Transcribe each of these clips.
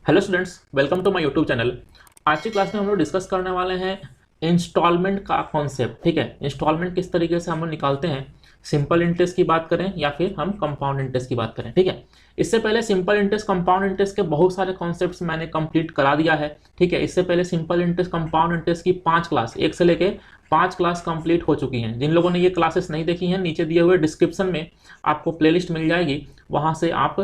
Hello students, welcome to my YouTube channel. आज की class में हम लोग डिस्कस करने वाले हैं इंस्टॉलमेंट का कॉन्सेप्ट। ठीक है, इंस्टॉलमेंट किस तरीके से हम लोग निकालते हैं, सिंपल इंटरेस्ट की बात करें या फिर हम कंपाउंड इंटरेस्ट की बात करें। ठीक है, इससे पहले सिंपल इंटरेस्ट कंपाउंड इंटरेस्ट के बहुत सारे कॉन्सेप्ट्स मैंने कंप्लीट करा दिया है। ठीक है, इससे पहले सिंपल इंटरेस्ट कंपाउंड इंटरेस्ट की 5 क्लास, 1 से लेके 5 क्लास कंप्लीट हो चुकी हैं। जिन लोगों ने ये क्लासेस नहीं देखी हैं, नीचे दिए हुए डिस्क्रिप्शन में आपको प्लेलिस्ट मिल जाएगी, वहां से आप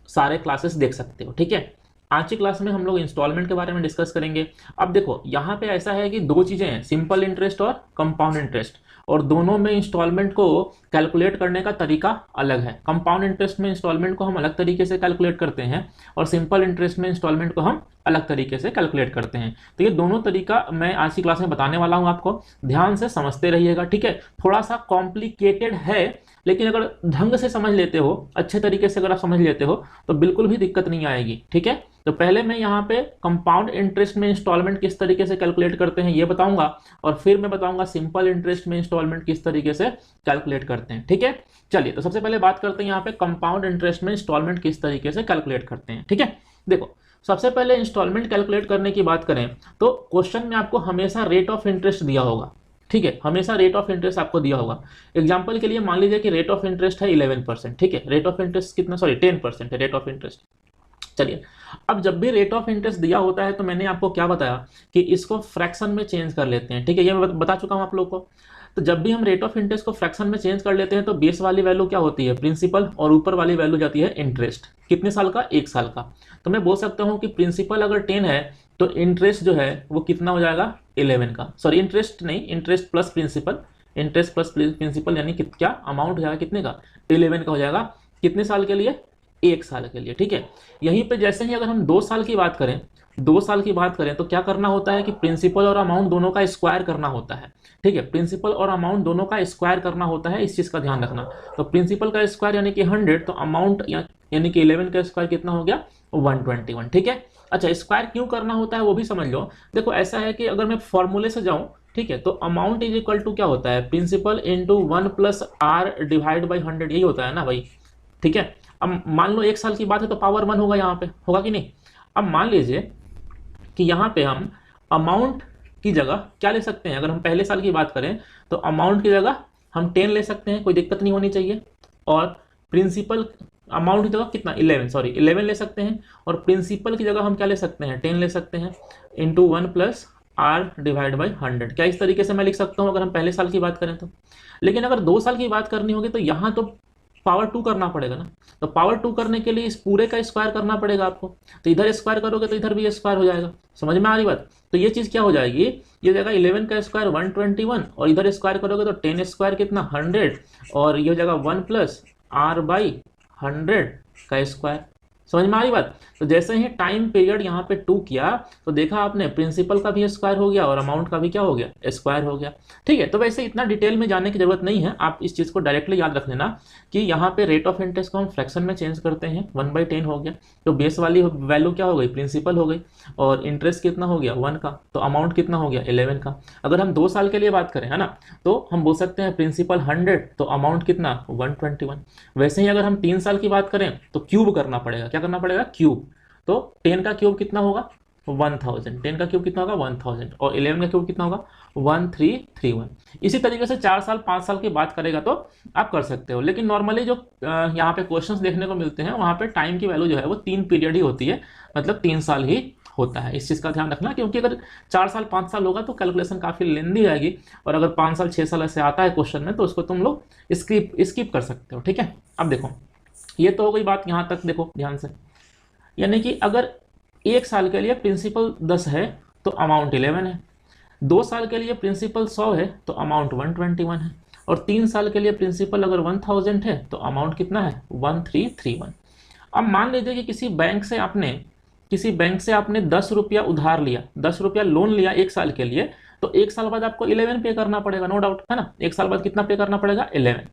सारे क्लासेस देख सकते हो। ठीक है, आज की क्लास में हम लोग इंस्टॉलमेंट के बारे में डिस्कस करेंगे। अब देखो, यहाँ पे ऐसा है कि दो चीजें हैं, सिंपल इंटरेस्ट और कंपाउंड इंटरेस्ट, और दोनों में इंस्टॉलमेंट को कैलकुलेट करने का तरीका अलग है। कंपाउंड इंटरेस्ट में इंस्टॉलमेंट को हम अलग तरीके से कैलकुलेट करते हैं और सिंपल इंटरेस्ट में इंस्टॉलमेंट को हम अलग तरीके से कैलकुलेट करते हैं। तो ये दोनों तरीका मैं आज की क्लास में बताने वाला हूँ, आपको ध्यान से समझते रहिएगा। ठीक है, थोड़ा सा कॉम्प्लिकेटेड है, लेकिन अगर ढंग से समझ लेते हो, अच्छे तरीके से अगर आप समझ लेते हो तो बिल्कुल भी दिक्कत नहीं आएगी। ठीक है, तो पहले मैं यहाँ पे कंपाउंड इंटरेस्ट में इंस्टॉलमेंट किस तरीके से कैलकुलेट करते हैं ये बताऊंगा, और फिर मैं बताऊंगा सिंपल इंटरेस्ट में इंस्टॉलमेंट किस तरीके से कैलकुलेट करते हैं। ठीक है, चलिए तो सबसे पहले बात करते हैं यहाँ पे कंपाउंड इंटरेस्ट में इंस्टॉलमेंट किस तरीके से कैलकुलेट करते हैं। ठीक है, देखो, सबसे पहले इंस्टॉलमेंट कैलकुलेट करने की बात करें तो क्वेश्चन में आपको हमेशा रेट ऑफ इंटरेस्ट दिया होगा। ठीक है, हमेशा रेट ऑफ इंटरेस्ट आपको दिया होगा। एग्जांपल के लिए मान लीजिए कि रेट ऑफ इंटरेस्ट है 11%। ठीक है, रेट ऑफ इंटरेस्ट कितना, सॉरी 10% है रेट ऑफ इंटरेस्ट। चलिए, अब जब भी रेट ऑफ इंटरेस्ट दिया होता है तो मैंने आपको क्या बताया कि इसको फ्रैक्शन में चेंज कर लेते हैं। ठीक है, ये मैं बता चुका हूं आप लोग को। तो जब भी हम रेट ऑफ इंटरेस्ट को फ्रैक्शन में चेंज कर लेते हैं तो बेस वाली वैल्यू क्या होती है, प्रिंसिपल, और ऊपर वाली वैल्यू जाती है इंटरेस्ट। कितने साल का, 1 साल का। तो मैं बोल सकता हूं कि प्रिंसिपल अगर 10 है तो इंटरेस्ट जो है वो कितना हो जाएगा, 11 का। सॉरी, इंटरेस्ट नहीं, interest plus principal, interest plus principal यानी क्या अमाउंट हो जाएगा, कितने का, 11 का हो जाएगा। कितने साल के लिए, 1 साल के लिए। ठीक है, यहीं पे जैसे ही अगर हम 2 साल की बात करें, 2 साल की बात करें तो क्या करना होता है कि प्रिंसिपल और अमाउंट दोनों का स्क्वायर करना होता है। ठीक है, प्रिंसिपल और अमाउंट दोनों का स्क्वायर करना होता है, इस चीज का ध्यान रखना। तो प्रिंसिपल का स्क्वायर यानी कि 100, तो अमाउंट यानी कि 11 का स्क्वायर कितना हो गया, 121। ठीक है, अच्छा, स्क्वायर क्यों करना होता है वो भी समझ लो। देखो, ऐसा है कि अगर मैं फॉर्मूले से जाऊं, ठीक है, तो अमाउंट इज इक्वल टू क्या होता है, principal into 1 plus R divide by 100, यही होता है ना भाई। ठीक है, अब मान लो 1 साल की बात है तो पावर 1 होगा, यहाँ पे होगा कि नहीं। अब मान लीजिए कि यहाँ पे हम अमाउंट की जगह क्या ले सकते हैं, अगर हम पहले साल की बात करें तो अमाउंट की जगह हम 10 ले सकते हैं, कोई दिक्कत नहीं होनी चाहिए। और प्रिंसिपल, अमाउंट की जगह कितना, 11, सॉरी 11 ले सकते हैं, और प्रिंसिपल की जगह हम क्या ले सकते हैं, 10 ले सकते हैं, into 1 plus R divide by 100। क्या इस तरीके से मैं लिख सकता हूँ अगर हम पहले साल की बात करें तो। लेकिन अगर 2 साल की बात करनी होगी तो यहाँ तो पावर 2 करना पड़ेगा ना। तो पावर 2 करने के लिए इस पूरे का स्क्वायर करना पड़ेगा आपको। तो इधर स्क्वायर करोगे तो इधर भी स्क्वायर हो जाएगा। समझ में आ रही बात। तो ये चीज क्या हो जाएगी, ये जाएगा 11 का स्क्वायर 121, और इधर स्क्वायर करोगे तो 10 स्क्वायर कितना, 100, और ये हो जाएगा 1 प्लस आर बाई 100 का स्क्वायर। समझ में आ रही बात। तो जैसे ही टाइम पीरियड यहाँ पे 2 किया तो देखा आपने, प्रिंसिपल का भी स्क्वायर हो गया और अमाउंट का भी क्या हो गया, स्क्वायर हो गया। ठीक है, तो वैसे इतना डिटेल में जाने की जरूरत नहीं है, आप इस चीज को डायरेक्टली याद रख लेना कि यहाँ पे रेट ऑफ इंटरेस्ट को हम फ्रैक्शन में चेंज करते हैं। 1/10 हो गया, तो बेस वाली वैल्यू क्या हो गई, प्रिंसिपल हो गई, और इंटरेस्ट कितना हो गया, 1 का, तो अमाउंट कितना हो गया, 11 का। अगर हम 2 साल के लिए बात करें, है ना, तो हम बोल सकते हैं प्रिंसिपल 100, तो अमाउंट कितना, 121। वैसे ही अगर हम 3 साल की बात करें तो क्यूब करना पड़ेगा, क्या करना पड़ेगा, क्यूब। तो 10 का क्यूब कितना होगा, 1000, 10 का क्यूब कितना होगा, 1000, और 11 का क्यूब कितना होगा, 1331। इसी तरीके से 4 साल 5 साल की बात करेगा तो आप कर सकते हो। लेकिन नॉर्मली जो यहाँ पे क्वेश्चंस देखने को मिलते हैं वहाँ पे टाइम की वैल्यू जो है वो 3 पीरियड ही होती है, मतलब 3 साल ही होता है। इस चीज़ का ध्यान रखना, क्योंकि अगर 4 साल 5 साल होगा तो कैलकुलेशन काफ़ी लेंदी आएगी, और अगर 5 साल 6 साल ऐसे आता है क्वेश्चन में तो उसको तुम लोग स्किप कर सकते हो। ठीक है, अब देखो, ये तो हो गई बात यहाँ तक, देखो ध्यान से। यानी कि अगर 1 साल के लिए प्रिंसिपल 10 है तो अमाउंट 11 है, 2 साल के लिए प्रिंसिपल 100 है तो अमाउंट 121 है, और 3 साल के लिए प्रिंसिपल अगर 1000 है तो अमाउंट कितना है, 1331। अब मान लीजिए कि किसी बैंक से आपने 10 रुपया उधार लिया, 10 रुपया लोन लिया 1 साल के लिए, तो 1 साल बाद आपको 11 पे करना पड़ेगा, नो डाउट, है ना। 1 साल बाद कितना पे करना पड़ेगा, 11।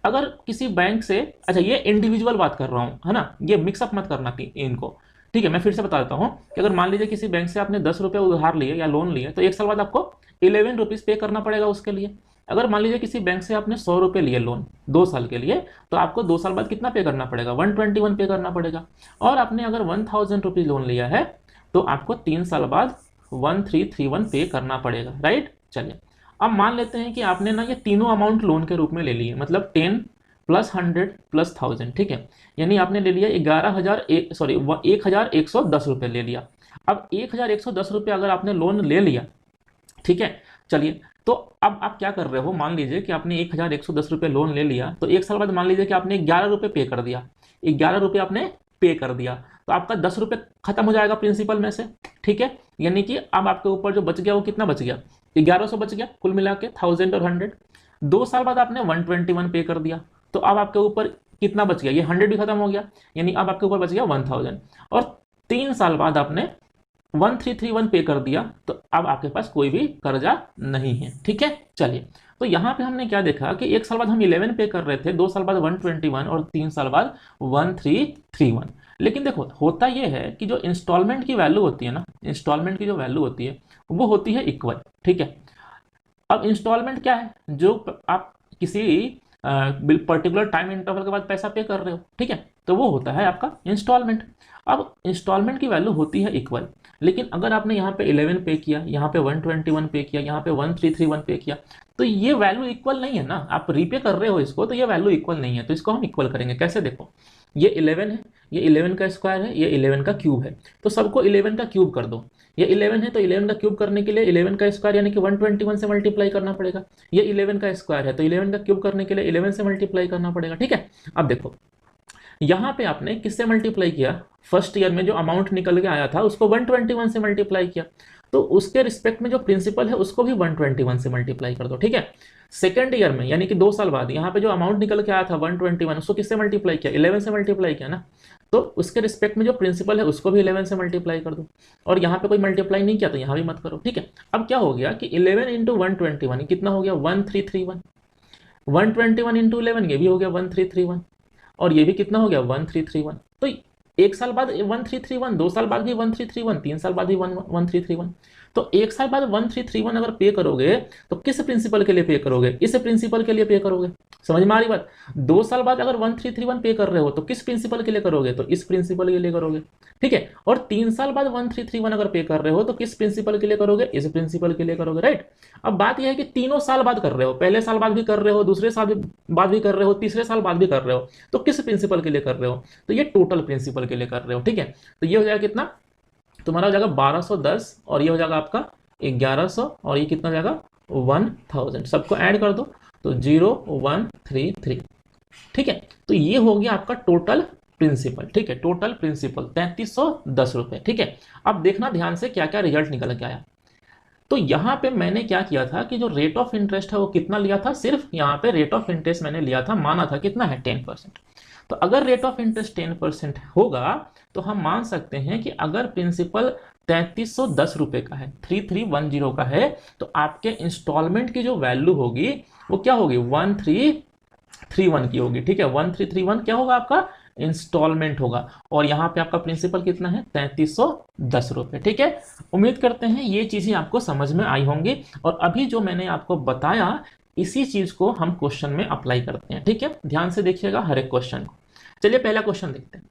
अगर किसी बैंक से, अच्छा ये इंडिविजुअल बात कर रहा हूँ, है ना, ये मिक्सअप मत करना इनको। ठीक है, मैं फिर से बता देता हूँ कि अगर मान लीजिए किसी बैंक से आपने 10 रुपये उधार लिए या लोन लिए तो 1 साल बाद आपको 11 रुपीज़ पे करना पड़ेगा उसके लिए। अगर मान लीजिए किसी बैंक से आपने 100 रुपये लिए लोन 2 साल के लिए, तो आपको 2 साल बाद कितना पे करना पड़ेगा, 121 पे करना पड़ेगा। और आपने अगर 1000 रुपीज़ लोन लिया है तो आपको 3 साल बाद 1331 पे करना पड़ेगा, राइट। चलिए अब मान लेते हैं कि आपने ना ये तीनों अमाउंट लोन के रूप में ले लिए, मतलब 10 प्लस 100 प्लस 1000, ठीक है। यानी आपने ले लिया 11,110 रुपये ले लिया। अब 1110 रुपये अगर आपने लोन ले लिया, ठीक है। चलिए तो अब आप क्या कर रहे हो, मान लीजिए कि आपने 1110 रुपये लोन ले लिया, तो 1 साल बाद मान लीजिए कि आपने 11 रुपये पे कर दिया, 11 रुपये आपने पे कर दिया, तो आपका 10 रुपये खत्म हो जाएगा प्रिंसिपल में से, ठीक है। यानी कि अब आपके ऊपर जो बच गया वो कितना बच गया, 1100 बच गया कुल मिला के, 1000 और 100। 2 साल बाद आपने 121 पे कर दिया, तो अब आपके ऊपर कितना बच गया, ये 100 भी खत्म हो गया, यानी अब आपके ऊपर बच गया 1000। और 3 साल बाद आपने 1331 पे कर दिया, तो अब आपके पास कोई भी कर्जा नहीं है, ठीक है। चलिए तो यहाँ पे हमने क्या देखा कि 1 साल बाद हम 11 पे कर रहे थे, 2 साल बाद 121 और 3 साल बाद 1331। लेकिन देखो होता यह है कि जो इंस्टॉलमेंट की वैल्यू होती है ना, इंस्टॉलमेंट की जो वैल्यू होती है वो होती है इक्वल, ठीक है। अब इंस्टॉलमेंट क्या है, जो आप किसी पर्टिकुलर टाइम इंटरवल के बाद पैसा पे कर रहे हो, ठीक है, तो वो होता है आपका इंस्टॉलमेंट। अब इंस्टॉलमेंट की वैल्यू होती है इक्वल, लेकिन अगर आपने यहाँ पे 11 पे किया, यहाँ पे 121 पे किया, यहाँ पे 1331 पे किया, तो ये वैल्यू इक्वल नहीं है ना, आप रीपे कर रहे हो इसको, तो ये वैल्यू इक्वल नहीं है। तो इसको हम इक्वल करेंगे कैसे, देखो ये 11 है, ये 11 का स्क्वायर है, ये 11 का क्यूब है, तो सबको 11 का क्यूब कर दो। ये 11 है तो 11 का क्यूब करने के लिए 11 का स्क्वायर यानी कि 121 से मल्टीप्लाई करना पड़ेगा। ये 11 का स्क्वायर है तो 11 का क्यूब करने के लिए 11 से मल्टीप्लाई करना पड़ेगा, ठीक है। अब देखो यहाँ पे आपने किससे मल्टीप्लाई किया, फर्स्ट ईयर में जो अमाउंट निकल के आया था उसको 121 से मल्टीप्लाई किया, तो उसके रिस्पेक्ट में जो प्रिंसिपल है उसको भी 121 से मल्टीप्लाई कर दो, ठीक है। सेकेंड ईयर में यानी कि 2 साल बाद यहाँ पे जो अमाउंट निकल के आया था 121, उसको किससे मल्टीप्लाई किया, 11 से मल्टीप्लाई किया ना, तो उसके रिस्पेक्ट में जो प्रिंसिपल है उसको भी 11 से मल्टीप्लाई कर दो। और यहाँ पे कोई मल्टीप्लाई नहीं किया तो यहाँ भी मत करो, ठीक है। अब क्या हो गया कि 11 इंटू 121 कितना हो गया, 1331। 121 इंटू 11 ये भी हो गया 1331, और ये भी कितना हो गया 1331। तो 1 साल बाद 1331, 2 साल बाद भी 1331, 3 साल बाद भी 1331। तो 1 साल बाद 1331 अगर पे करोगे तो किस प्रिंसिपल के लिए पे करोगे, इस प्रिंसिपल के लिए पे करोगे, समझ में आ रही बात। 2 साल बाद अगर 1331 पे कर रहे हो तो किस प्रिंसिपल के लिए करोगे, तो इस प्रिंसिपल के लिए करोगे, ठीक है। और 3 साल बाद 1331 अगर पे कर रहे हो तो किस प्रिंसिपल के लिए करोगे, इस प्रिंसिपल के लिए करोगे, राइट। अब बात यह है कि तीनों साल बाद कर रहे हो, पहले साल बाद भी कर रहे हो, दूसरे साल बाद भी कर रहे हो, तीसरे साल बाद भी कर रहे हो, तो किस प्रिंसिपल के लिए कर रहे हो, तो ये टोटल प्रिंसिपल के लिए कर रहे हो, ठीक है। तो ये हो जाएगा कितना, तुम्हारा हो जाएगा 1210, और ये हो जाएगा आपका 1100, और ये कितना हो जाएगा 1000। सबको ऐड कर दो तो 0133, ठीक है। तो ये हो गया आपका टोटल प्रिंसिपल, ठीक है, टोटल प्रिंसिपल 3310 रुपए, ठीक है। अब देखना ध्यान से क्या क्या रिजल्ट निकल के आया। तो यहाँ पे मैंने क्या किया था कि जो रेट ऑफ इंटरेस्ट है वो कितना लिया था, सिर्फ यहाँ पे रेट ऑफ इंटरेस्ट मैंने लिया था, माना था कितना है 10%। तो अगर रेट ऑफ इंटरेस्ट 10% होगा तो हम मान सकते हैं कि अगर प्रिंसिपल 3310 रुपए का है, 3310 का है, तो आपके इंस्टॉलमेंट की जो वैल्यू होगी वो क्या होगी, 1331 की होगी, ठीक है। 1331 क्या होगा आपका इंस्टॉलमेंट होगा, और यहाँ पे आपका प्रिंसिपल कितना है 3310 रुपए, ठीक है। उम्मीद करते हैं ये चीजें आपको समझ में आई होंगी, और अभी जो मैंने आपको बताया इसी चीज को हम क्वेश्चन में अप्लाई करते हैं, ठीक है। ध्यान से देखिएगा हर एक क्वेश्चन को। चलिए पहला क्वेश्चन देखते हैं,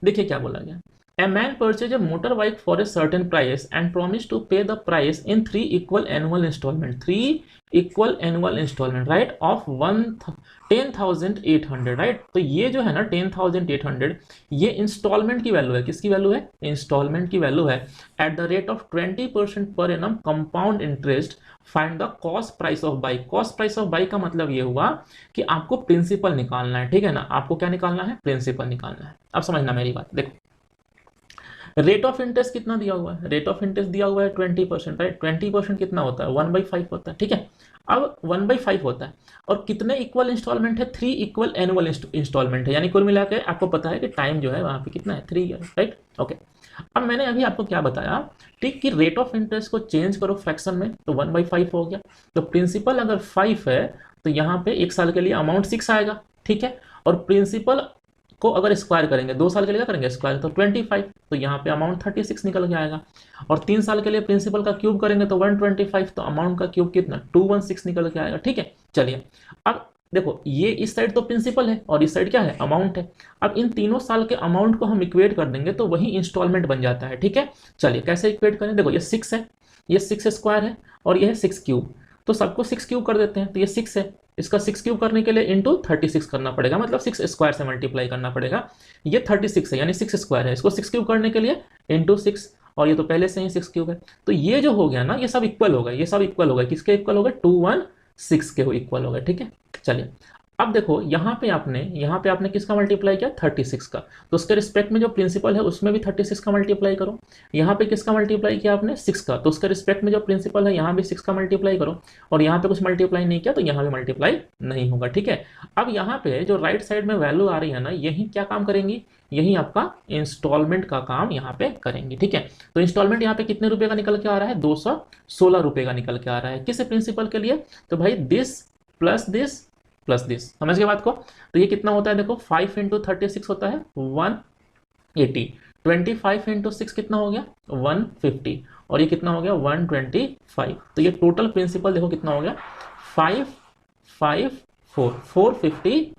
देखिए क्या बोला गया। A man purchased a motorbike for a certain price and promised to pay the price in 3 equal annual installment, 3 equal annual installment, right, of 10,800, right। तो ये जो है ना 10,800, ये इंस्टॉलमेंट की वैल्यू है, किसकी वैल्यू है, इंस्टॉलमेंट की वैल्यू है। At the rate of 20% per annum compound interest, find the cost price of bike. Cost price of bike का मतलब ये हुआ कि आपको प्रिंसिपल निकालना है, ठीक है ना, आपको क्या निकालना है, प्रिंसिपल निकालना है। अब समझना मेरी बात, देखो रेट ऑफ इंटरेस्ट कितना दिया हुआ है, रेट ऑफ इंटरेस्ट दिया हुआ है 20%, राइट। 20% कितना होता है 1/5 होता है, ठीक है। अब 1/5 होता है, और कितने इक्वल इंस्टॉलमेंट है, 3 इक्वल एनुअल इंस्टॉलमेंट है, यानी कुल मिला के आपको पता है कि टाइम जो है वहां पे कितना है 3 ईयर, राइट, ओके। अब मैंने अभी आपको क्या बताया, ठीक, कि रेट ऑफ इंटरेस्ट को चेंज करो फ्रैक्शन में तो 1/5 हो गया। तो प्रिंसिपल अगर 5 है तो यहाँ पे 1 साल के लिए अमाउंट 6 आएगा, ठीक है। और प्रिंसिपल को अगर स्क्वायर करेंगे, 2 साल के लिए क्या करेंगे स्क्वायर, तो 25, तो यहाँ पे अमाउंट 36 निकल के आएगा। और 3 साल के लिए प्रिंसिपल का क्यूब करेंगे तो 125, तो अमाउंट का क्यूब कितना 216 निकल के आएगा। ठीक है, चलिए अब देखो ये इस साइड तो प्रिंसिपल है और इस साइड क्या है अमाउंट है। अब इन तीनों साल के अमाउंट को हम इक्वेट कर देंगे तो वही इंस्टॉलमेंट बन जाता है। ठीक है, चलिए कैसे इक्वेट करें, देखो ये 6 है, ये 6 स्क्वायर है और ये है 6 क्यूब, तो सबको 6 क्यूब कर देते हैं। तो ये 6 है, इसका 6 क्यूब करने के लिए इंटू 36 करना पड़ेगा, मतलब 6 स्क्वायर से मल्टीप्लाई करना पड़ेगा। ये 36 है यानी 6 स्क्वायर है, इसको 6 क्यूब करने के लिए इंटू 6, और ये तो पहले से ही 6 क्यूब है। तो ये जो हो गया ना ये सब इक्वल हो गए, ये सब इक्वल हो गए, किसके इक्वल हो गए 216 के इक्वल हो गए। ठीक है, चलिए अब देखो यहाँ पे आपने किसका मल्टीप्लाई किया 36 का, तो उसके रिस्पेक्ट में जो प्रिंसिपल है उसमें भी 36 का मल्टीप्लाई करो। यहाँ पे किसका मल्टीप्लाई किया आपने 6 का, तो उसके रिस्पेक्ट में जो प्रिंसिपल है यहाँ भी 6 का मल्टीप्लाई करो। और यहाँ पे कुछ मल्टीप्लाई नहीं किया तो यहाँ भी मल्टीप्लाई नहीं होगा। ठीक है, अब यहाँ पे जो राइट साइड में वैल्यू आ रही है ना, यही क्या काम करेंगी, यही आपका इंस्टॉलमेंट का काम यहाँ पे करेंगे। ठीक है, तो इंस्टॉलमेंट यहाँ पे कितने रुपए का निकल के आ रहा है 216 रुपए का निकल के आ रहा है। किस प्रिंसिपल के लिए, तो भाई this plus this plus this, समझ गए बात को। तो ये कितना होता है देखो 5 इंटू 36 होता है 180, 25 इंटू 6 कितना हो गया 150, और ये कितना हो गया 125। तो ये टोटल प्रिंसिपल देखो कितना हो गया 455,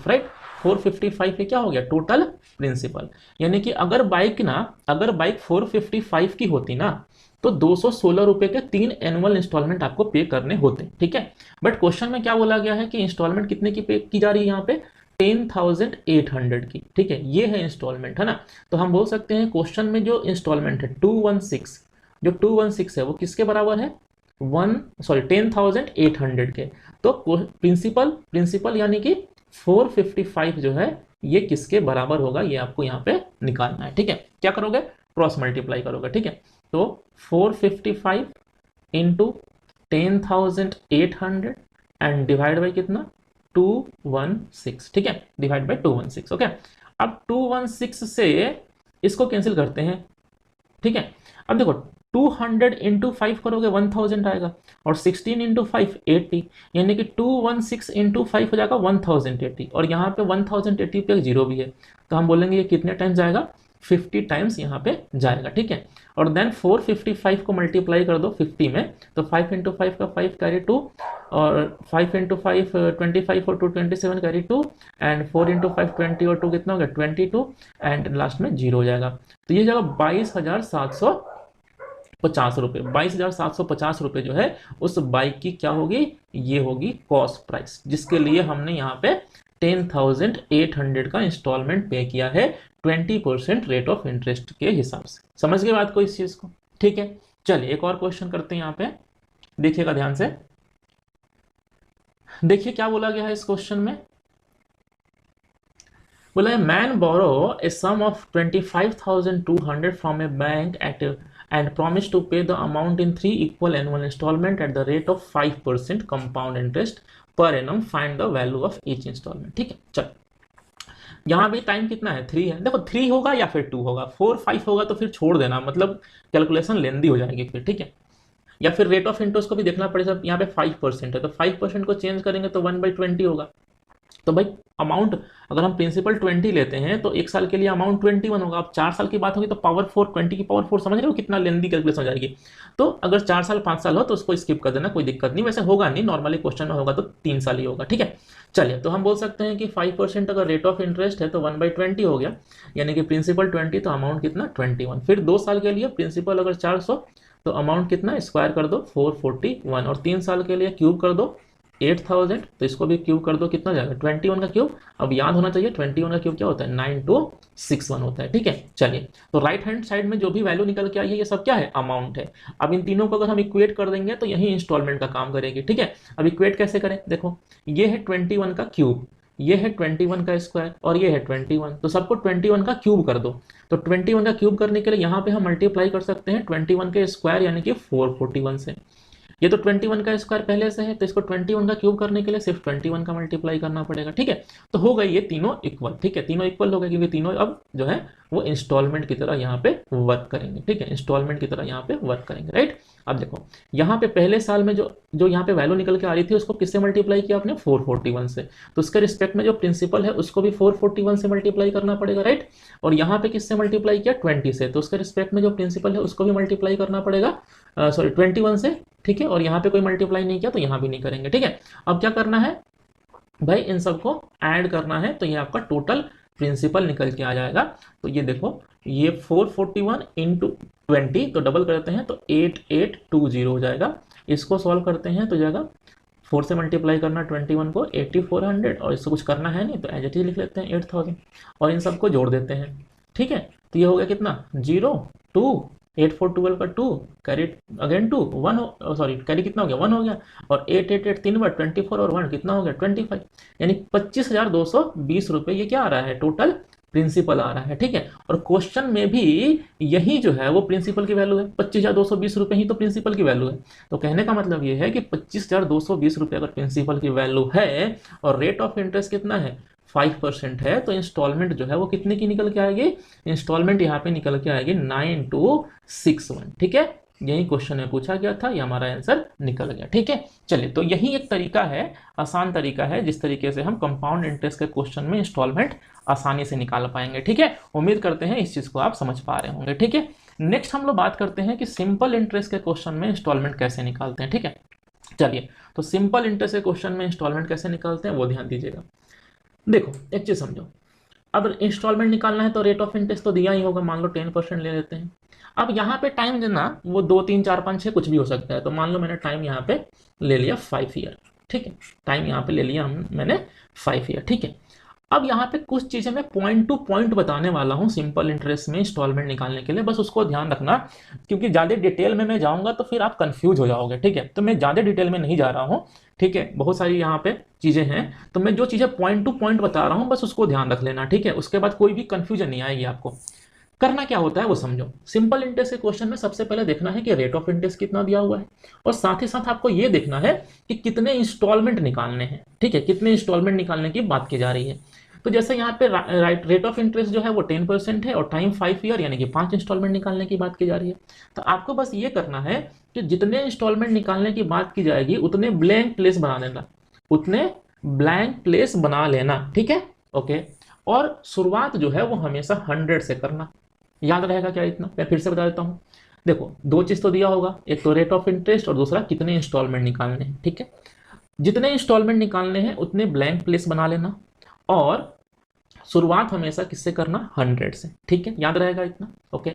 राइट 455 ये क्या हो गया टोटल प्रिंसिपल। यानी कि अगर बाइक 455 की होती ना तो 216 रुपए के 3 एनुअल इंस्टॉलमेंट आपको पे करने होते। ठीक है, बट क्वेश्चन में क्या बोला गया है कि इंस्टॉलमेंट कितने की पे की जा रही है यहाँ पे 10,800 की। ठीक है, ये है इंस्टॉलमेंट है ना। तो हम बोल सकते हैं क्वेश्चन में जो इंस्टॉलमेंट है 216 है वो किसके बराबर है 10,800 के। तो प्रिंसिपल यानी कि 455 जो है ये किसके बराबर होगा ये आपको यहाँ पे निकालना है। ठीक है, क्या करोगे क्रॉस मल्टीप्लाई करोगे। ठीक है, तो 455 इंटू 10,800 एंड डिवाइड बाई कितना 216। ठीक है, डिवाइड बाई 216। ओके, अब 216 से इसको कैंसिल करते हैं। ठीक है, अब देखो 200 इंटू 5 करोगे 1000 आएगा, और 16 इंटू 5 80, यानी कि 216 इंटू 5 हो जाएगा 1080, और यहाँ पे 1080 पे एक जीरो भी है, तो हम बोलेंगे ये कितने टाइम्स जाएगा 50 टाइम्स यहाँ पे जाएगा। ठीक है, और देन 455 को मल्टीप्लाई कर दो 50 में, तो 5 इंटू 5 का 5 कैरी 2, और 5 इंटू 5 25 और 2 27 कैरी 2, एंड 4 इंटू 5 20 और 2 कितना हो गया 22, एंड लास्ट में जीरो हो जाएगा। तो ये जाएगा 22,750 रुपये। 22,750 रुपये जो है उस बाइक की क्या होगी, ये होगी कॉस्ट प्राइस, जिसके लिए हमने यहाँ पे 10,800 का इंस्टॉलमेंट पे किया है 20% रेट ऑफ इंटरेस्ट के हिसाब से। समझ गए बात को इस चीज को। ठीक है, चलिए एक और क्वेश्चन करते हैं यहाँ पे, देखिएगा ध्यान से। देखिए क्या बोला गया है इस क्वेश्चन में, बोला है man borrow a sum of 25,200 from a bank at and promised to pay the amount in 3 equal annual installment at the rate of 5% compound interest per annum. Find the value of each installment. ठीक है, चल यहाँ भी time कितना है 3 है। देखो 3 होगा या फिर 2 होगा, 4 5 होगा तो फिर छोड़ देना, मतलब कैलकुलेशन लेंदी हो जाएगी फिर। ठीक है, या फिर रेट ऑफ इंटरेस्ट को भी देखना पड़ेगा। यहाँ पे 5% है तो 5% को चेंज करेंगे तो 1/20 होगा। तो भाई अमाउंट अगर हम प्रिंसिपल 20 लेते हैं तो 1 साल के लिए अमाउंट 21 होगा। अब 4 साल की बात होगी तो पावर 4 20 की पावर 4 समझ रहे हो कितना लेंदी कैलकुलेशन हो जाएगी। तो अगर 4 साल 5 साल हो तो उसको स्किप कर देना, कोई दिक्कत नहीं। वैसे होगा नहीं, नॉर्मली क्वेश्चन में होगा तो 3 साल ही होगा। ठीक है, चलिए तो हम बोल सकते हैं कि 5% अगर रेट ऑफ इंटरेस्ट है तो 1/20 हो गया, यानी कि प्रिंसिपल 20 तो अमाउंट कितना 21। फिर 2 साल के लिए प्रिंसिपल अगर 400 तो अमाउंट कितना स्क्वायर कर दो 441, और 3 साल के लिए क्यूब कर दो 8000, तो इसको भी क्यूब कर दो कितना जाएगा 21 का क्यूब। अब याद होना चाहिए 21 का क्यूब क्या होता है 9261 होता है। ठीक है, चलिए तो राइट हैंड साइड में जो भी वैल्यू निकल के आई है ये सब क्या है अमाउंट है। अब इन तीनों को अगर हम इक्वेट कर देंगे तो यही इंस्टॉलमेंट का काम करेगी। ठीक है, अब इक्वेट कैसे करें, देखो ये है 21 का क्यूब, ये है 21 का स्क्वायर, और ये है 21, तो सबको 21 का क्यूब कर दो। तो 21 का क्यूब करने के लिए यहाँ पे हम मल्टीप्लाई कर सकते हैं 21 के स्क्वायर यानी कि 441 से। ये तो 21 का स्क्वायर पहले से है, तो इसको 21 का क्यूब करने के लिए सिर्फ 21 का मल्टीप्लाई करना पड़ेगा, ठीक है। तो हो गई ये तीनों इक्वल, ठीक है, तीनों इक्वल हो गए क्योंकि तीनों अब जो है वो इंस्टॉलमेंट की तरह यहाँ पे वर्क करेंगे, ठीक है, इंस्टॉलमेंट की तरह यहाँ पे वर्क करेंगे, राइट। अब देखो यहाँ पे पहले साल में जो जो यहाँ पे वैल्यू निकल के आ रही थी उसको किससे मल्टीप्लाई किया आपने, 441 से, तो उसके रिस्पेक्ट में जो प्रिंसिपल है उसको भी 441 से मल्टीप्लाई करना पड़ेगा, राइट। और यहाँ पे किससे मल्टीप्लाई किया, 20 से, तो उसके रिस्पेक्ट में जो प्रिंसिपल है उसको भी मल्टीप्लाई करना पड़ेगा, सॉरी 21 से, ठीक है। और यहाँ पे कोई मल्टीप्लाई नहीं किया तो यहाँ भी नहीं करेंगे, ठीक है। अब क्या करना है भाई, इन सबको ऐड करना है, तो ये आपका टोटल प्रिंसिपल निकल के आ जाएगा। तो ये देखो, ये 441 इंटू 20, तो डबल करते हैं तो 8820 हो जाएगा। इसको सॉल्व करते हैं तो जाएगा 4 से मल्टीप्लाई करना 21 को 8400, और इससे कुछ करना है नहीं तो एज इट इज लिख लेते हैं 8000, और इन सबको जोड़ देते हैं, ठीक है। तो ये हो गया कितना, 0 2 8 4 12 का 2 कैरी अगेन 2 1 हो, सॉरी कैरी कितना हो गया 1 हो गया, और 8 8 8 3 बार 24 और 1 कितना हो गया 25, यानी 25,220 रुपये ये क्या आ रहा है, टोटल प्रिंसिपल आ रहा है, ठीक है। और क्वेश्चन में भी यही जो है वो प्रिंसिपल की वैल्यू है, 25,220 रुपये ही तो प्रिंसिपल की वैल्यू है। तो कहने का मतलब ये है कि 25,220 रुपये अगर प्रिंसिपल की वैल्यू है और रेट ऑफ इंटरेस्ट कितना है 5% है, तो इंस्टॉलमेंट जो है वो कितने की निकल के आएगी, इंस्टॉलमेंट यहाँ पे निकल के आएगी 9261, ठीक है। यही क्वेश्चन में पूछा गया था, ये हमारा आंसर निकल गया, ठीक है। चलिए, तो यही एक तरीका है, आसान तरीका है जिस तरीके से हम कंपाउंड इंटरेस्ट के क्वेश्चन में इंस्टॉलमेंट आसानी से निकाल पाएंगे, ठीक है। उम्मीद करते हैं इस चीज को आप समझ पा रहे होंगे, ठीक है। नेक्स्ट हम लोग बात करते हैं कि सिंपल इंटरेस्ट के क्वेश्चन में इंस्टॉलमेंट कैसे निकालते हैं, ठीक है। चलिए, तो सिंपल इंटरेस्ट के क्वेश्चन में इंस्टॉलमेंट कैसे निकालते हैं वो ध्यान दीजिएगा। देखो एक चीज समझो, अब इंस्टॉलमेंट निकालना है तो रेट ऑफ इंटरेस्ट तो दिया ही होगा, मान लो 10% ले लेते हैं। अब यहाँ पे टाइम जो ना वो 2 3 4 5 6 कुछ भी हो सकता है, तो मान लो मैंने टाइम यहाँ पे ले लिया 5 ईयर, ठीक है, टाइम यहाँ पे ले लिया मैंने 5 ईयर, ठीक है। अब यहाँ पे कुछ चीजें मैं पॉइंट टू पॉइंट बताने वाला हूँ सिंपल इंटरेस्ट में इंस्टॉलमेंट निकालने के लिए, बस उसको ध्यान रखना, क्योंकि ज्यादा डिटेल में मैं जाऊंगा तो फिर आप कंफ्यूज हो जाओगे, ठीक है। तो मैं ज्यादा डिटेल में नहीं जा रहा हूँ, ठीक है, बहुत सारी यहाँ पे चीजें हैं, तो मैं जो चीजें पॉइंट टू पॉइंट बता रहा हूँ बस उसको ध्यान रख लेना, ठीक है। उसके बाद कोई भी कंफ्यूजन नहीं आएगी आपको। करना क्या होता है वो समझो। सिंपल इंटरेस्ट के क्वेश्चन में सबसे पहले देखना है कि रेट ऑफ इंटरेस्ट कितना दिया हुआ है, और साथ ही साथ आपको ये देखना है कि कितने इंस्टॉलमेंट निकालने हैं, ठीक है, कितने इंस्टॉलमेंट निकालने की बात की जा रही है। तो जैसे यहाँ पे रेट ऑफ इंटरेस्ट जो है वो 10% है और टाइम 5 ईयर, यानी कि 5 इंस्टॉलमेंट निकालने की बात की जा रही है। तो आपको बस ये करना है कि जितने इंस्टॉलमेंट निकालने की बात की जाएगी उतने ब्लैंक प्लेस बना लेना, उतने ब्लैंक प्लेस बना लेना, ठीक है, ओके। और शुरुआत जो है वो हमेशा 100 से करना, याद रहेगा क्या इतना, मैं फिर से बता देता हूँ। देखो दो चीज तो दिया होगा, एक तो रेट ऑफ इंटरेस्ट और दूसरा कितने इंस्टॉलमेंट निकालने हैं, ठीक है। जितने इंस्टॉलमेंट निकालने हैं उतने ब्लैंक प्लेस बना लेना, और शुरुआत हमेशा किससे करना, 100 से, ठीक है, याद रहेगा इतना, ओके।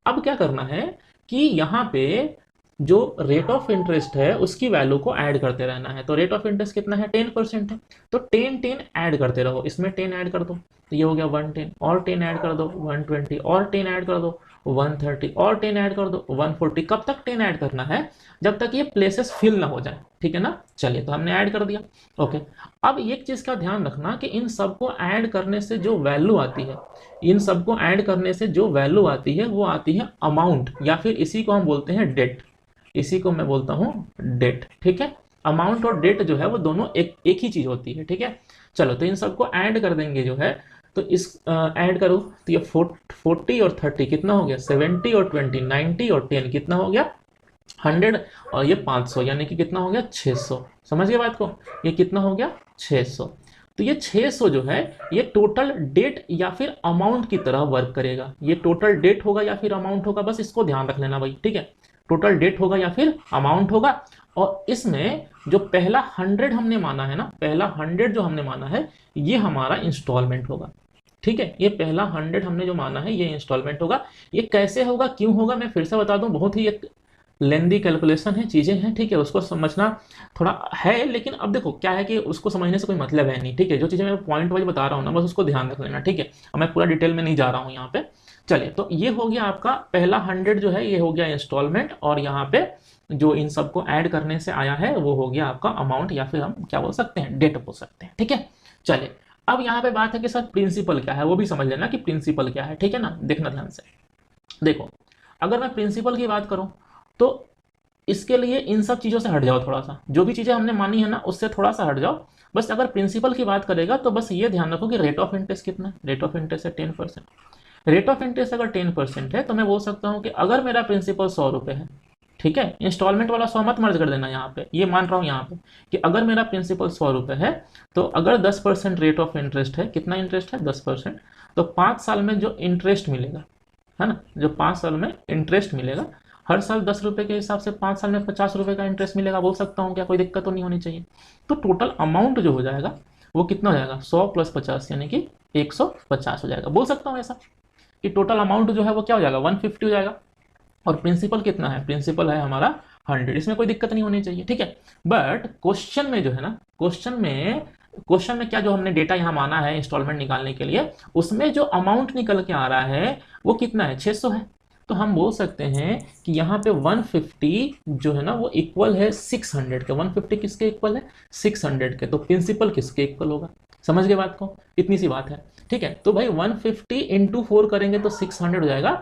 अब क्या करना है कि यहाँ पे जो रेट ऑफ इंटरेस्ट है उसकी वैल्यू को ऐड करते रहना है। तो रेट ऑफ इंटरेस्ट कितना है, 10% है, तो 10 ऐड करते रहो, इसमें 10 ऐड कर दो तो ये हो गया 110, और 10 ऐड कर दो 120, और 10 ऐड कर दो 130, और 10 ऐड कर दो 140। कब तक 10 ऐड करना है, जब तक ये प्लेसेस फिल ना हो जाए, ठीक है ना। चलिए, तो हमने ऐड कर दिया, ओके। अब एक चीज का ध्यान रखना कि इन सबको ऐड करने से जो वैल्यू आती है, इन सबको ऐड करने से जो वैल्यू आती है वो आती है अमाउंट, या फिर इसी को हम बोलते हैं डेट, इसी को मैं बोलता हूं डेट, ठीक है। अमाउंट और डेट जो है वो दोनों एक ही चीज होती है, ठीक है। चलो, तो इन सबको ऐड कर देंगे जो है, तो इस ऐड करो तो ये 40 और 30 कितना हो गया 70, और 20 90, और 10 कितना हो गया 100, और ये 500, यानी कि कितना हो गया 600। समझ गए बात को, ये कितना हो गया 600। तो ये 600 जो है ये टोटल डेट या फिर अमाउंट की तरह वर्क करेगा, ये टोटल डेट होगा या फिर अमाउंट होगा, बस इसको ध्यान रख लेना भाई, ठीक है। टोटल डेट होगा या फिर अमाउंट होगा, और इसमें जो पहला 100 हमने माना है ना, पहला 100 जो हमने माना है ये हमारा इंस्टॉलमेंट होगा, ठीक है। ये पहला 100 हमने जो माना है ये इंस्टॉलमेंट होगा। ये कैसे होगा, क्यों होगा, मैं फिर से बता दूं, बहुत ही एक लेंदी कैलकुलेशन है, चीजें हैं, ठीक है, उसको समझना थोड़ा है, लेकिन अब देखो क्या है कि उसको समझने से कोई मतलब है नहीं, ठीक है। जो चीजें मैं पॉइंट वाइज बता रहा हूँ ना, बस उसको ध्यान रख लेना, ठीक है। अब मैं पूरा डिटेल में नहीं जा रहा हूँ यहाँ पे। चलिए, तो ये हो गया आपका पहला 100 जो है ये हो गया इंस्टॉलमेंट, और यहाँ पे जो इन सबको ऐड करने से आया है वो हो गया आपका अमाउंट, या फिर हम क्या बोल सकते हैं, डेट बोल सकते हैं, ठीक है। चलिए, अब यहाँ पे बात है कि सर प्रिंसिपल क्या है, वो भी समझ लेना कि प्रिंसिपल क्या है, ठीक है ना। देखना ध्यान से, देखो अगर मैं प्रिंसिपल की बात करूं तो इसके लिए इन सब चीज़ों से हट जाओ, थोड़ा सा जो भी चीज़ें हमने मानी है ना उससे थोड़ा सा हट जाओ। बस अगर प्रिंसिपल की बात करेगा तो बस ये ध्यान रखो कि रेट ऑफ इंटरेस्ट कितना है। रेट ऑफ इंटरेस्ट है 10%। रेट ऑफ इंटरेस्ट अगर 10% है तो मैं बोल सकता हूँ कि अगर मेरा प्रिंसिपल 100 रुपये है, ठीक है, इंस्टॉलमेंट वाला 100 मत मर्ज कर देना यहाँ पे, ये मान रहा हूँ यहाँ पे कि अगर मेरा प्रिंसिपल 100 रुपये है तो अगर 10% रेट ऑफ इंटरेस्ट है, कितना इंटरेस्ट है 10%, तो 5 साल में जो इंटरेस्ट मिलेगा, है ना, जो 5 साल में इंटरेस्ट मिलेगा, हर साल 10 रुपये के हिसाब से 5 साल में 50 रुपये का इंटरेस्ट मिलेगा। बोल सकता हूँ क्या, कोई दिक्कत तो नहीं होनी चाहिए। तो टोटल अमाउंट जो हो जाएगा वो कितना हो जाएगा, 100 + 50 यानी कि 150 हो जाएगा। बोल सकता हूँ ऐसा कि टोटल अमाउंट जो है वो क्या हो जाएगा, 150 हो जाएगा। और प्रिंसिपल कितना है, प्रिंसिपल है हमारा 100, इसमें कोई दिक्कत नहीं होनी चाहिए, ठीक है। बट क्वेश्चन में जो है ना, क्वेश्चन में क्या जो हमने डेटा यहाँ माना है इंस्टॉलमेंट निकालने के लिए, उसमें जो अमाउंट निकल के आ रहा है वो कितना है, 600 है। तो हम बोल सकते हैं कि यहाँ पे 150 जो है ना वो इक्वल है 600 के। 150 किसके इक्वल है, 600 के। तो प्रिंसिपल किसके इक्वल होगा, समझ गए बात को, इतनी सी बात है, ठीक है। तो भाई 150 × 4 करेंगे तो 600 हो जाएगा।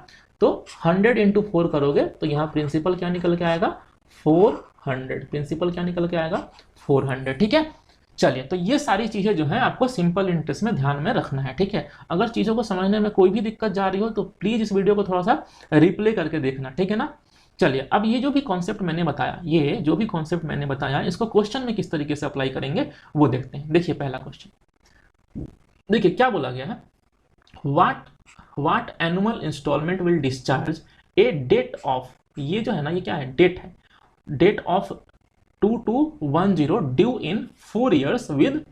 तो 100 × 4 करोगे तो यहाँ प्रिंसिपल क्या निकल के आएगा, 400। प्रिंसिपल क्या निकल के आएगा, 400, ठीक है। चलिए, तो ये सारी चीजें जो है आपको सिंपल इंटरेस्ट में ध्यान में रखना है, ठीक है। अगर चीजों को समझने में कोई भी दिक्कत जा रही हो तो प्लीज इस वीडियो को थोड़ा सा रिप्ले करके देखना, ठीक है ना। चलिए, अब ये जो भी कॉन्सेप्ट मैंने बताया, इसको क्वेश्चन में किस तरीके से अप्लाई करेंगे वो देखते हैं। देखिए पहला क्वेश्चन, देखिए क्या बोला गया है, what annual instalment will discharge a debt of, ये जो है ना ये क्या है, डेट है, debt of 2210 due in 4 years with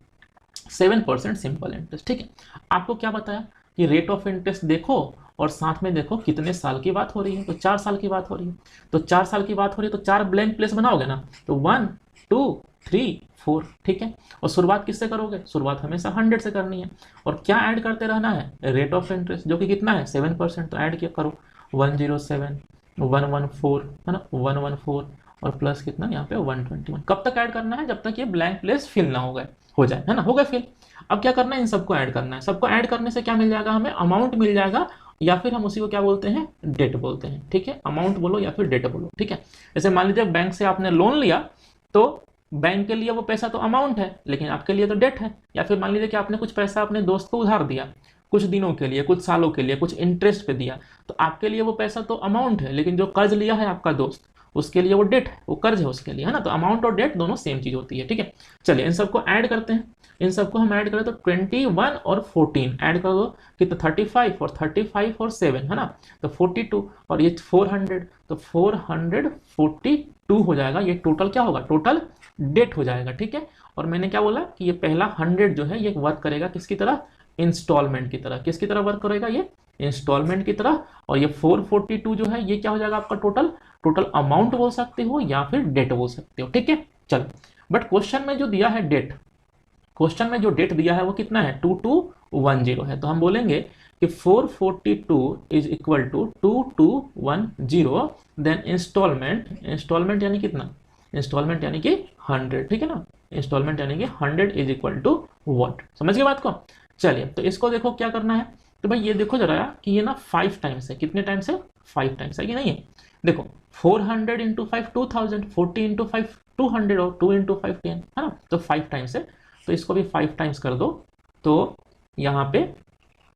7% simple interest, ठीक है। आपको क्या बताया कि रेट ऑफ इंटरेस्ट देखो और साथ में देखो कितने साल की बात हो रही है, तो 4 साल की बात हो रही है। तो 4 साल की बात हो रही है तो 4 ब्लैंक प्लेस बनाओगे ना, तो 1 2 3 4, ठीक है। और शुरुआत किससे करोगे, शुरुआत हमेशा 100 से करनी है। और क्या ऐड करते रहना है, रेट ऑफ इंटरेस्ट जो कि कितना है 7%, तो ऐड क्या करो 107 114, है ना, 114 और प्लस कितना यहाँ पे 121। कब तक ऐड करना है, जब तक ये ब्लैंक प्लेस फिल ना हो जाए, है ना, हो गया फिल। अब क्या करना है, इन सबको ऐड करना है। सबको ऐड करने से क्या मिल जाएगा, हमें अमाउंट मिल जाएगा, या फिर हम उसी को क्या बोलते हैं, डेट बोलते हैं, ठीक है। अमाउंट बोलो या फिर डेट बोलो, ठीक है। जैसे मान लीजिए बैंक से आपने लोन लिया, तो बैंक के लिए वो पैसा तो अमाउंट है लेकिन आपके लिए तो डेट है। या फिर मान लीजिए कि आपने कुछ पैसा अपने दोस्त को उधार दिया, कुछ दिनों के लिए, कुछ सालों के लिए, कुछ इंटरेस्ट पे दिया, तो आपके लिए वो पैसा तो अमाउंट है, लेकिन जो कर्ज लिया है आपका दोस्त उसके लिए वो डेट है, वो कर्ज है उसके लिए, है ना। तो अमाउंट और डेट दोनों सेम चीज होती है, ठीक है। चलिए इन सबको ऐड करते हैं। इन सबको हम ऐड करें तो 21 और 14 ऐड कर दो, कितना 35 और 7, है ना, तो 42 और ये 400, तो 442 हो जाएगा। ये टोटल क्या होगा, टोटल डेट हो जाएगा, ठीक है। और मैंने क्या बोला कि ये पहला 100 जो है ये वर्क करेगा किसकी तरह, इंस्टॉलमेंट की तरह। किसकी तरह वर्क करेगा, ये इंस्टॉलमेंट की तरह। और ये 442 जो है ये क्या हो जाएगा आपका टोटल अमाउंट बोल सकते हो या फिर डेट बोल सकते हो, ठीक है। चलो, बट क्वेश्चन में जो दिया है डेट, क्वेश्चन में जो डेट दिया है वो कितना है, 2210 है। तो हम बोलेंगे कि 442 is equal to 2210, then instalment यानी कितना, इंस्टॉलमेंट यानी कि 100, ठीक है ना। इंस्टॉलमेंट यानी कि 100 इज इक्वल टू व्हाट, समझ गए बात को। चलिए, तो इसको देखो क्या करना है, तो भाई ये देखो जरा कि ये ना 5 टाइम्स है, कितने टाइम्स है, 5 टाइम्स है कि नहीं है। देखो 400 × 5 2000, 40 × 5 200 और 2 × 5 10, है ना, तो 5 टाइम्स है। तो इसको भी 5 टाइम्स कर दो, तो यहाँ पे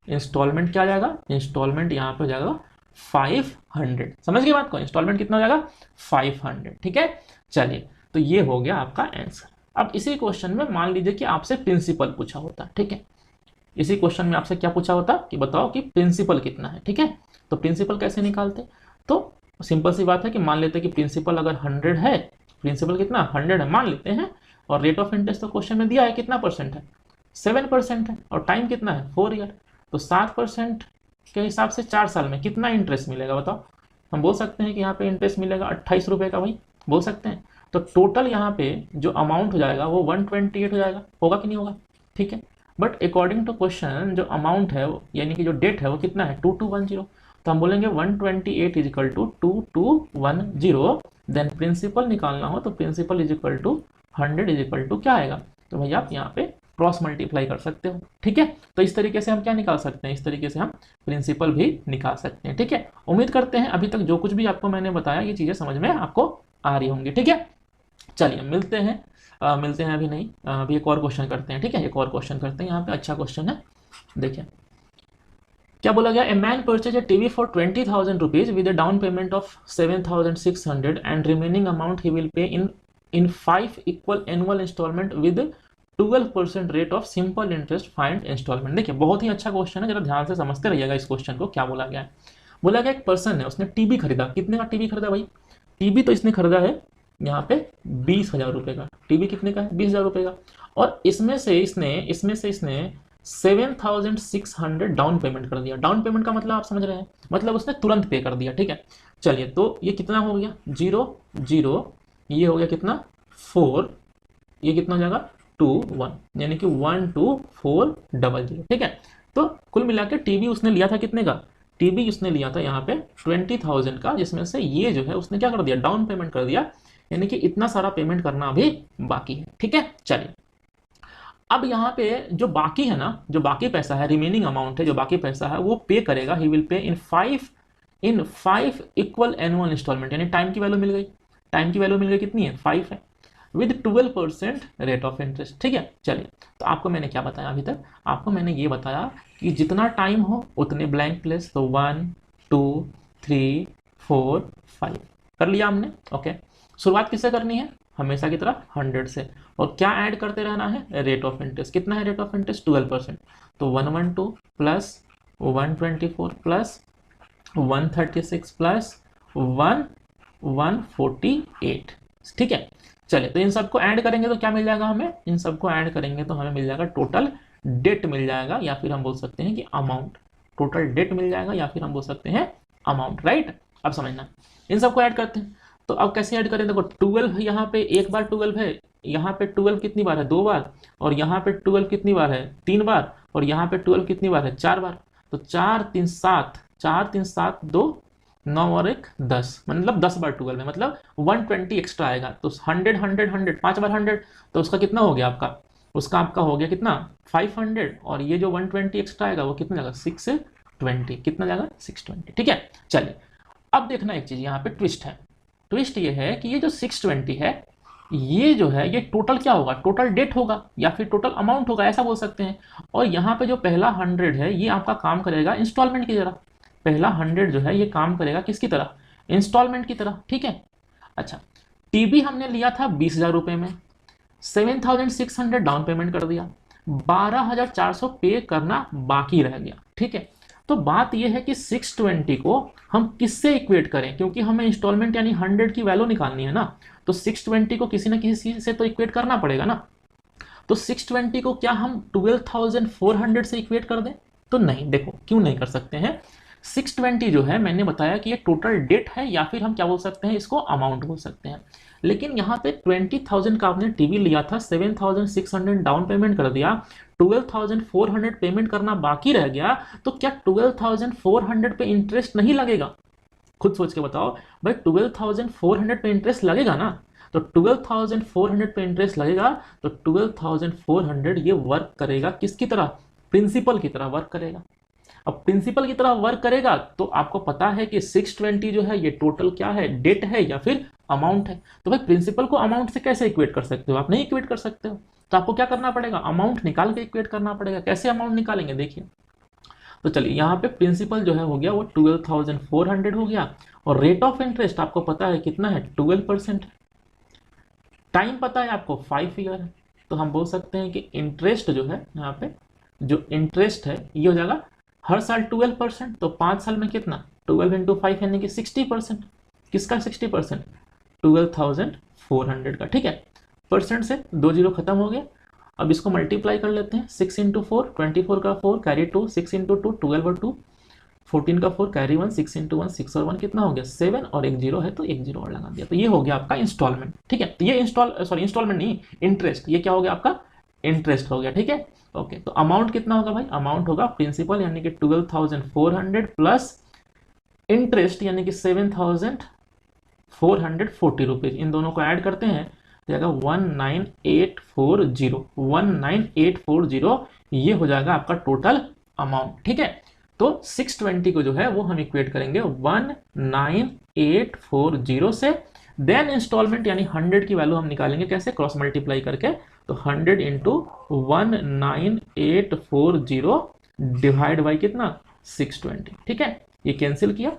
इंस्टॉलमेंट क्या आ जाएगा, इंस्टॉलमेंट यहाँ पे हो जाएगा 500, समझ गए बात को। इंस्टॉलमेंट कितना हो जाएगा 500, ठीक है। चलिए, तो ये हो गया आपका आंसर। अब इसी क्वेश्चन में मान लीजिए कि आपसे प्रिंसिपल पूछा होता, ठीक है। इसी क्वेश्चन में आपसे क्या पूछा होता कि बताओ कि प्रिंसिपल कितना है, ठीक है। तो प्रिंसिपल कैसे निकालते, तो सिंपल सी बात है कि मान लेते हैं कि प्रिंसिपल अगर 100 है, प्रिंसिपल कितना 100 है मान लेते हैं, और रेट ऑफ इंटरेस्ट तो क्वेश्चन में दिया है कितना परसेंट है, 7% है, और टाइम कितना है 4 ईयर, तो 7% के हिसाब से 4 साल में कितना इंटरेस्ट मिलेगा बताओ। हम बोल सकते हैं कि यहाँ पे इंटरेस्ट मिलेगा 28 रुपये का, भाई बोल सकते हैं। तो टोटल यहाँ पे जो अमाउंट हो जाएगा वो 128 हो जाएगा, होगा कि नहीं होगा, ठीक है। बट अकॉर्डिंग टू क्वेश्चन जो अमाउंट है यानी कि जो डेट है वो कितना है 2210, तो हम बोलेंगे 128 is equal to 2210। Then principal निकालना हो तो principal is equal to 100 is equal to क्या आएगा, तो भाई आप यहाँ पे क्रॉस मल्टीप्लाई कर सकते हो, ठीक है। तो इस तरीके से हम क्या निकाल सकते हैं, इस तरीके से हम प्रिंसिपल भी निकाल सकते हैं, ठीक है। उम्मीद करते हैं अभी तक जो कुछ भी आपको मैंने बताया ये चीज़ें समझ में आपको आ रही होंगी। ठीक है, चलिए मिलते हैं अभी नहीं, अभी एक और क्वेश्चन करते हैं। ठीक है, एक और क्वेश्चन करते हैं, यहाँ पे अच्छा क्वेश्चन है, देखिए क्या बोला गया। A man purchase a TV for 20,000 rupees with a down payment of 7,600 and remaining amount he will pay in 5 equal annual instalment with 12% rate of simple interest find instalment. देखिए बहुत ही अच्छा क्वेश्चन है, जरा ध्यान से समझते रहिएगा इस क्वेश्चन को। क्या बोला गया है, बोला गया एक पर्सन है, उसने टीवी खरीदा। कितने का टीवी खरीदा भाई? टीवी तो इसने खरीदा है यहाँ पे 20,000 रुपए का। टीवी कितने का है? 20,000 रुपए का। और इसमें से इसने 7,600 डाउन पेमेंट कर दिया। डाउन पेमेंट का मतलब आप समझ रहे हैं, मतलब उसने तुरंत पे कर दिया। ठीक है, चलिए तो ये कितना हो गया? 0 0, ये हो गया कितना? 4, ये कितना हो जाएगा? 2 1, यानी कि 12,400। ठीक है, तो कुल मिला के टीवी उसने लिया था कितने का? टीवी उसने लिया था यहाँ पे 20,000 का, जिसमें से ये जो है उसने क्या कर दिया? डाउन पेमेंट कर दिया, यानी कि इतना सारा पेमेंट करना अभी बाकी है। ठीक है, चलिए अब यहाँ पे जो बाकी है ना, जो बाकी पैसा है, रिमेनिंग अमाउंट है, जो बाकी पैसा है वो पे करेगा, he will pay in five equal annual instalment. यानी टाइम की वैल्यू मिल गई, टाइम की वैल्यू मिल गई कितनी है? 5 है, विद 12% रेट ऑफ इंटरेस्ट। ठीक है, चलिए तो आपको मैंने क्या बताया अभी तक? आपको मैंने ये बताया कि जितना टाइम हो उतने ब्लैंक प्लेस, तो 1 2 3 4 5 कर लिया हमने। ओके, शुरुआत किससे करनी है? हमेशा की तरह 100 से, और क्या ऐड करते रहना है? Rate of interest. कितना है रेट ऑफ इंटरेस्ट? 12%। तो 112 प्लस 124 प्लस 136 प्लस 148। ठीक है, चलिए तो इन सबको ऐड करेंगे तो क्या मिल जाएगा हमें? इन सबको ऐड करेंगे तो हमें मिल जाएगा टोटल डेट मिल जाएगा, या फिर हम बोल सकते हैं कि अमाउंट। टोटल डेट मिल जाएगा, या फिर हम बोल सकते हैं अमाउंट। राइट, अब समझना, इन सबको ऐड करते हैं। तो अब कैसे ऐड करें? देखो 12 यहाँ पे एक बार 12 है, यहाँ पे 12 कितनी बार है? 2 बार, और यहाँ पे 12 कितनी बार है? 3 बार, और यहाँ पे 12 कितनी बार है? 4 बार। तो 4 3 7, 4 3 7 2 9 और 1 10, मतलब 10 बार 12 है, मतलब 120 एक्स्ट्रा आएगा। तो 100 100 100 5 बार 100, तो उसका कितना हो गया आपका? उसका आपका हो गया कितना? 500, और ये जो 120 एक्स्ट्रा आएगा वो कितना जाएगा? 620। कितना जाएगा? 620। ठीक है, चलिए अब देखना एक चीज, यहाँ पे ट्विस्ट है। ट्विस्ट ये है कि ये जो 620 है, ये जो है ये टोटल क्या होगा? टोटल डेट होगा, या फिर टोटल अमाउंट होगा, ऐसा बोल सकते हैं। और यहाँ पे जो पहला 100 है ये आपका काम करेगा इंस्टॉलमेंट की तरह। पहला 100 जो है ये काम करेगा किसकी तरह? इंस्टॉलमेंट की तरह। ठीक है, अच्छा टीवी हमने लिया था 20,000 रुपए में, 7,600 डाउन पेमेंट कर दिया, 12,400 पे करना बाकी रह गया। ठीक है, तो बात यह है कि 620 को हम किससे इक्वेट करें, क्योंकि हमें इंस्टॉलमेंट यानी 100 की वैल्यू निकालनी है ना, तो 620 को किसी ना किसी से तो इक्वेट करना पड़ेगा ना। तो 620 को क्या हम 12,400 से इक्वेट कर दें? तो नहीं, देखो क्यों नहीं कर सकते हैं। 620 जो है मैंने बताया कि ये टोटल डेट है, या फिर हम क्या बोल सकते हैं? इसको अमाउंट बोल सकते हैं। लेकिन यहाँ पे 20,000 का आपने टीवी लिया था, 7,600 डाउन पेमेंट कर दिया, 12,400 पेमेंट करना बाकी रह गया, तो क्या 12,400 पे इंटरेस्ट नहीं लगेगा? खुद सोच के बताओ भाई, 12,400 पे इंटरेस्ट लगेगा ना। तो 12,400 पे इंटरेस्ट लगेगा, तो 12,400 ये वर्क करेगा किसकी तरह? प्रिंसिपल की तरह वर्क करेगा। अब प्रिंसिपल की तरह वर्क करेगा तो आपको पता है कि 620 जो है ये टोटल क्या है? डेट है या फिर अमाउंट है। तो भाई प्रिंसिपल को अमाउंट से कैसे इक्वेट कर सकते हो? आप नहीं इक्वेट कर सकते हो, तो आपको क्या करना पड़ेगा? अमाउंट निकाल के इक्वेट करना पड़ेगा। कैसे अमाउंट निकालेंगे देखिए, तो चलिए यहाँ पे प्रिंसिपल जो है हो गया वो 12,400 हो गया, और रेट ऑफ इंटरेस्ट आपको पता है कितना है? 12%। टाइम पता है आपको 5 ईयर है, तो हम बोल सकते हैं कि इंटरेस्ट जो है यहाँ पे, जो इंटरेस्ट है ये हो जाएगा हर साल 12%। तो 5 साल में कितना? 12 इंटू 5 यानी कि 60%। किसका 60%? 12,400 का। ठीक है, परसेंट से 2 जीरो खत्म हो गया। अब इसको मल्टीप्लाई कर लेते हैं, 6 इंटू 4 24 का 4 कैरी 2, 6 इंटू 2 12 और 2 14 का 4 कैरी 1, 6 इंटू 1 6 और 1 कितना हो गया? 7, और एक जीरो है तो एक जीरो और लगा दिया। तो ये हो गया आपका इंस्टॉलमेंट। ठीक है, तो ये इंस्टॉलमेंट नहीं, इंटरेस्ट। ये क्या हो गया आपका? इंटरेस्ट हो गया। ठीक है, ओके, तो अमाउंट कितना होगा भाई? अमाउंट होगा प्रिंसिपल यानी कि 12,400 प्लस इंटरेस्ट यानी कि 7,440 रुपीज। इन दोनों को ऐड करते हैं तो जाएगा 19,840। ये हो जाएगा आपका टोटल अमाउंट। ठीक है, तो 620 को जो है वो हम इक्वेट करेंगे 19,840 से, देन इंस्टॉलमेंट यानी 100 की वैल्यू हम निकालेंगे कैसे, क्रॉस मल्टीप्लाई करके। तो 100 इंटू 19840 डिवाइड बाई कितना 620, ठीक है, ये कैंसिल किया।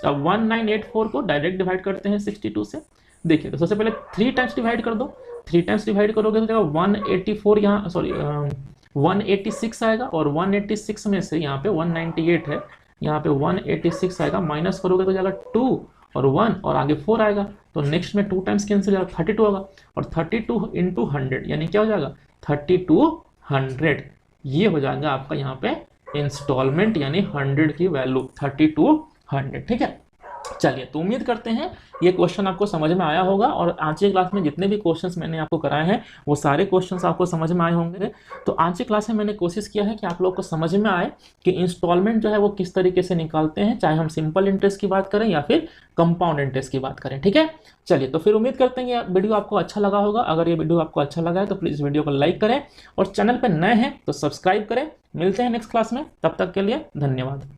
अब 1984 को डायरेक्ट डिवाइड करते हैं 62 से। देखिए तो सबसे पहले 3 टाइम्स डिवाइड कर दो, 3 टाइम्स डिवाइड करोगे तो जगह 184 यहाँ सॉरी 186 आएगा, और 186 में से यहाँ पे 198 है, यहाँ पे 186 आएगा, माइनस करोगे तो जाएगा 2 और 1 और आगे 4 आएगा, तो नेक्स्ट में 2 टाइम्स कैंसिल जाएगा 32 होगा, और 32 इंटू 100 यानी क्या हो जाएगा 3200, ये हो जाएगा आपका यहाँ पे इंस्टॉलमेंट यानी 100 की वैल्यू 3200, ठीक है। चलिए तो उम्मीद करते हैं ये क्वेश्चन आपको समझ में आया होगा, और आज की क्लास में जितने भी क्वेश्चंस मैंने आपको कराए हैं वो सारे क्वेश्चंस आपको समझ में आए होंगे। तो आज की क्लास में मैंने कोशिश किया है कि आप लोग को समझ में आए कि इंस्टॉलमेंट जो है वो किस तरीके से निकालते हैं, चाहे हम सिंपल इंटरेस्ट की बात करें या फिर कंपाउंड इंटरेस्ट की बात करें, ठीक है। चलिए तो फिर उम्मीद करते हैं ये वीडियो आपको अच्छा लगा होगा। अगर ये वीडियो आपको अच्छा लगा है तो प्लीज़ वीडियो को लाइक करें, और चैनल पर नए हैं तो सब्सक्राइब करें। मिलते हैं नेक्स्ट क्लास में, तब तक के लिए धन्यवाद।